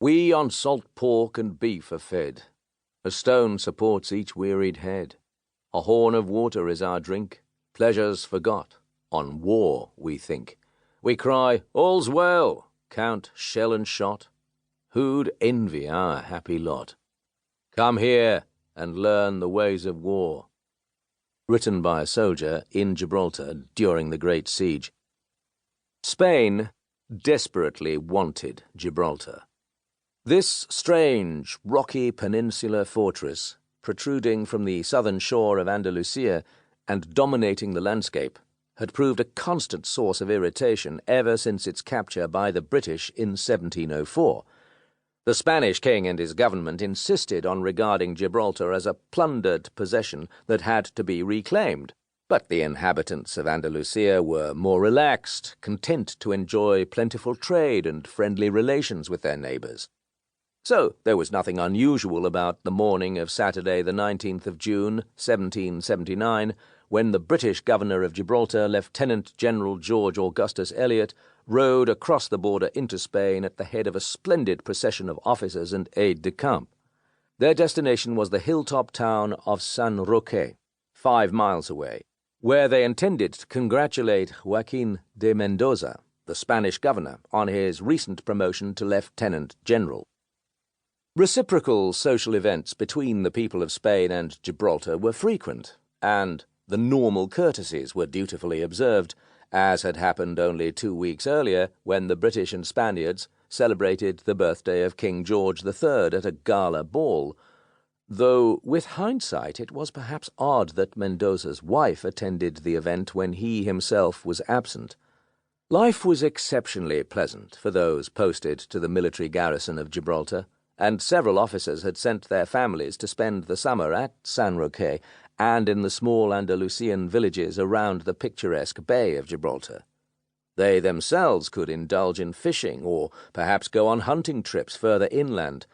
We on salt pork and beef are fed. A stone supports each wearied head. A horn of water is our drink. Pleasures forgot, on war we think. We cry, all's well, count shell and shot. Who'd envy our happy lot? Come here and learn the ways of war. Written by a soldier in Gibraltar during the Great Siege. Spain desperately wanted Gibraltar. This strange, rocky peninsular fortress, protruding from the southern shore of Andalusia and dominating the landscape, had proved a constant source of irritation ever since its capture by the British in 1704. The Spanish king and his government insisted on regarding Gibraltar as a plundered possession that had to be reclaimed, but the inhabitants of Andalusia were more relaxed, content to enjoy plentiful trade and friendly relations with their neighbours. So there was nothing unusual about the morning of Saturday the 19th of June, 1779, when the British governor of Gibraltar, Lieutenant General George Augustus Elliot, rode across the border into Spain at the head of a splendid procession of officers and aides-de-camp. Their destination was the hilltop town of San Roque, 5 miles away, where they intended to congratulate Joaquin de Mendoza, the Spanish governor, on his recent promotion to lieutenant general. Reciprocal social events between the people of Spain and Gibraltar were frequent, and the normal courtesies were dutifully observed, as had happened only 2 weeks earlier when the British and Spaniards celebrated the birthday of King George III at a gala ball, though with hindsight it was perhaps odd that Mendoza's wife attended the event when he himself was absent. Life was exceptionally pleasant for those posted to the military garrison of Gibraltar, and several officers had sent their families to spend the summer at San Roque and in the small Andalusian villages around the picturesque Bay of Gibraltar. They themselves could indulge in fishing or perhaps go on hunting trips further inland,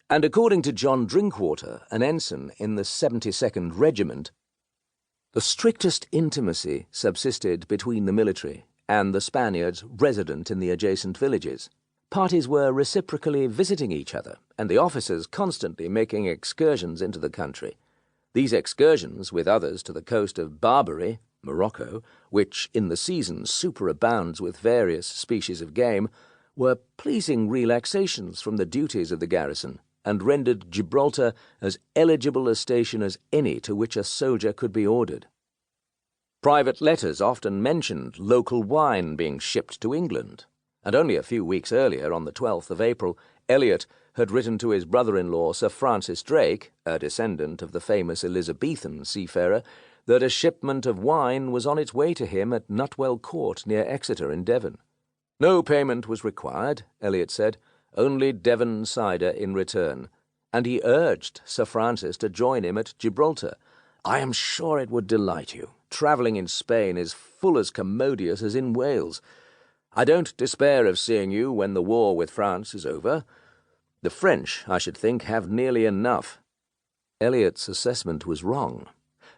and according to John Drinkwater, an ensign in the 72nd Regiment, the strictest intimacy subsisted between the military and the Spaniards resident in the adjacent villages. Parties were reciprocally visiting each other, and the officers constantly making excursions into the country. These excursions, with others to the coast of Barbary, Morocco, which in the season superabounds with various species of game, were pleasing relaxations from the duties of the garrison, and rendered Gibraltar as eligible a station as any to which a soldier could be ordered. Private letters often mentioned local wine being shipped to England, and only a few weeks earlier, on the 12th of April, Elliot had written to his brother-in-law, Sir Francis Drake, a descendant of the famous Elizabethan seafarer, that a shipment of wine was on its way to him at Nutwell Court near Exeter in Devon. No payment was required, Elliot said, only Devon cider in return, and he urged Sir Francis to join him at Gibraltar. "I am sure it would delight you. Travelling in Spain is full as commodious as in Wales. I don't despair of seeing you when the war with France is over. The French, I should think, have nearly enough." Elliot's assessment was wrong,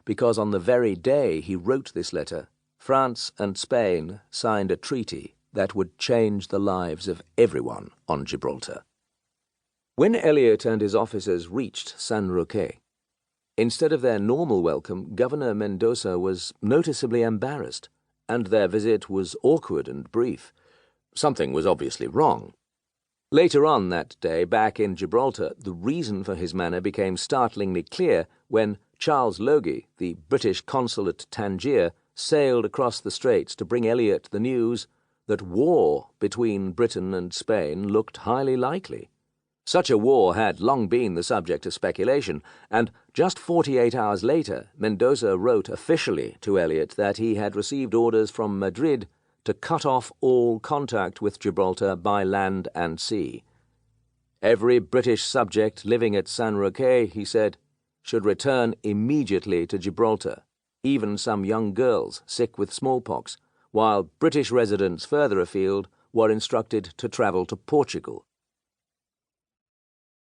because on the very day he wrote this letter, France and Spain signed a treaty that would change the lives of everyone on Gibraltar. When Elliot and his officers reached San Roque, instead of their normal welcome, Governor Mendoza was noticeably embarrassed, and their visit was awkward and brief. Something was obviously wrong. Later on that day, back in Gibraltar, the reason for his manner became startlingly clear when Charles Logie, the British consul at Tangier, sailed across the straits to bring Elliot the news that war between Britain and Spain looked highly likely. Such a war had long been the subject of speculation, and just 48 hours later, Mendoza wrote officially to Elliot that he had received orders from Madrid to cut off all contact with Gibraltar by land and sea. Every British subject living at San Roque, he said, should return immediately to Gibraltar, even some young girls sick with smallpox, while British residents further afield were instructed to travel to Portugal.